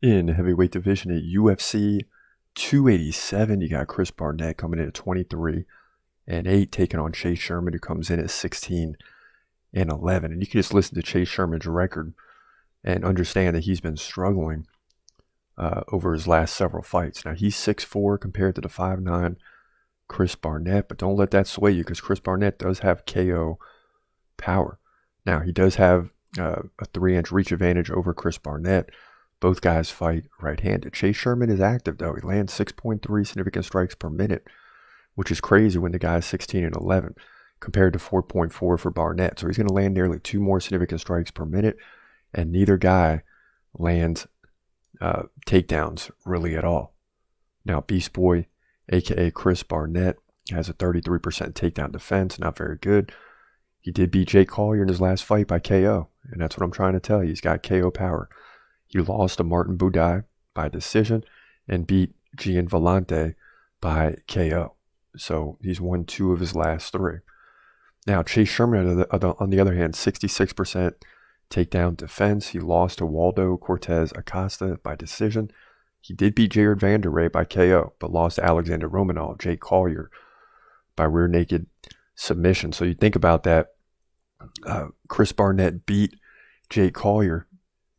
In the heavyweight division at UFC 287, you got Chris Barnett coming in at 23-8, taking on Chase Sherman, who comes in at 16-11. And you can just listen to Chase Sherman's record and understand that he's been struggling over his last several fights. Now, he's 6'4" compared to the 5'9" Chris Barnett, but don't let that sway you because Chris Barnett does have KO power. Now, he does have a 3-inch reach advantage over Chris Barnett. Both guys fight right-handed. Chase Sherman is active, though. He lands 6.3 significant strikes per minute, which is crazy when the guy is 16-11, compared to 4.4 for Barnett. So he's going to land nearly 2 more significant strikes per minute, and neither guy lands takedowns really at all. Now, Beast Boy, a.k.a. Chris Barnett, has a 33% takedown defense, not very good. He did beat Jake Collier in his last fight by KO, and that's what I'm trying to tell you. He's got KO power. He lost to Martin Budai by decision and beat Gian Vellante by KO. So he's won 2 of his last 3. Now, Chase Sherman, on the other hand, 66% takedown defense. He lost to Waldo Cortez Acosta by decision. He did beat Jared Vanderlei by KO, but lost to Alexander Romanov, Jake Collier, by rear naked submission. So you think about that. Chris Barnett beat Jake Collier.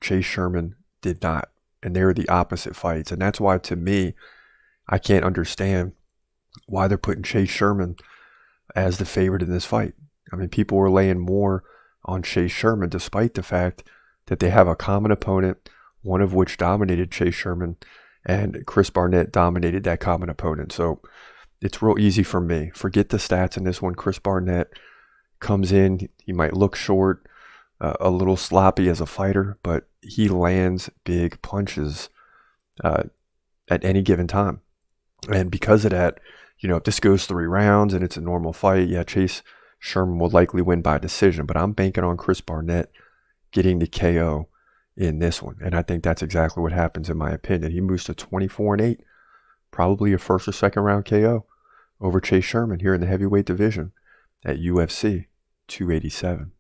Chase Sherman did not. And they were the opposite fights. And that's why, to me, I can't understand why they're putting Chase Sherman as the favorite in this fight. I mean, people were laying more on Chase Sherman, despite the fact that they have a common opponent, one of which dominated Chase Sherman, and Chris Barnett dominated that common opponent. So it's real easy for me. Forget the stats in this one. Chris Barnett comes in. He might look short, a little sloppy as a fighter, but he lands big punches at any given time. And because of that, if this goes 3 rounds and it's a normal fight, yeah, Chase Sherman will likely win by decision. But I'm banking on Chris Barnett getting the KO in this one. And I think that's exactly what happens, in my opinion. He moves to 24-8, probably a first or second round KO over Chase Sherman here in the heavyweight division at UFC 287.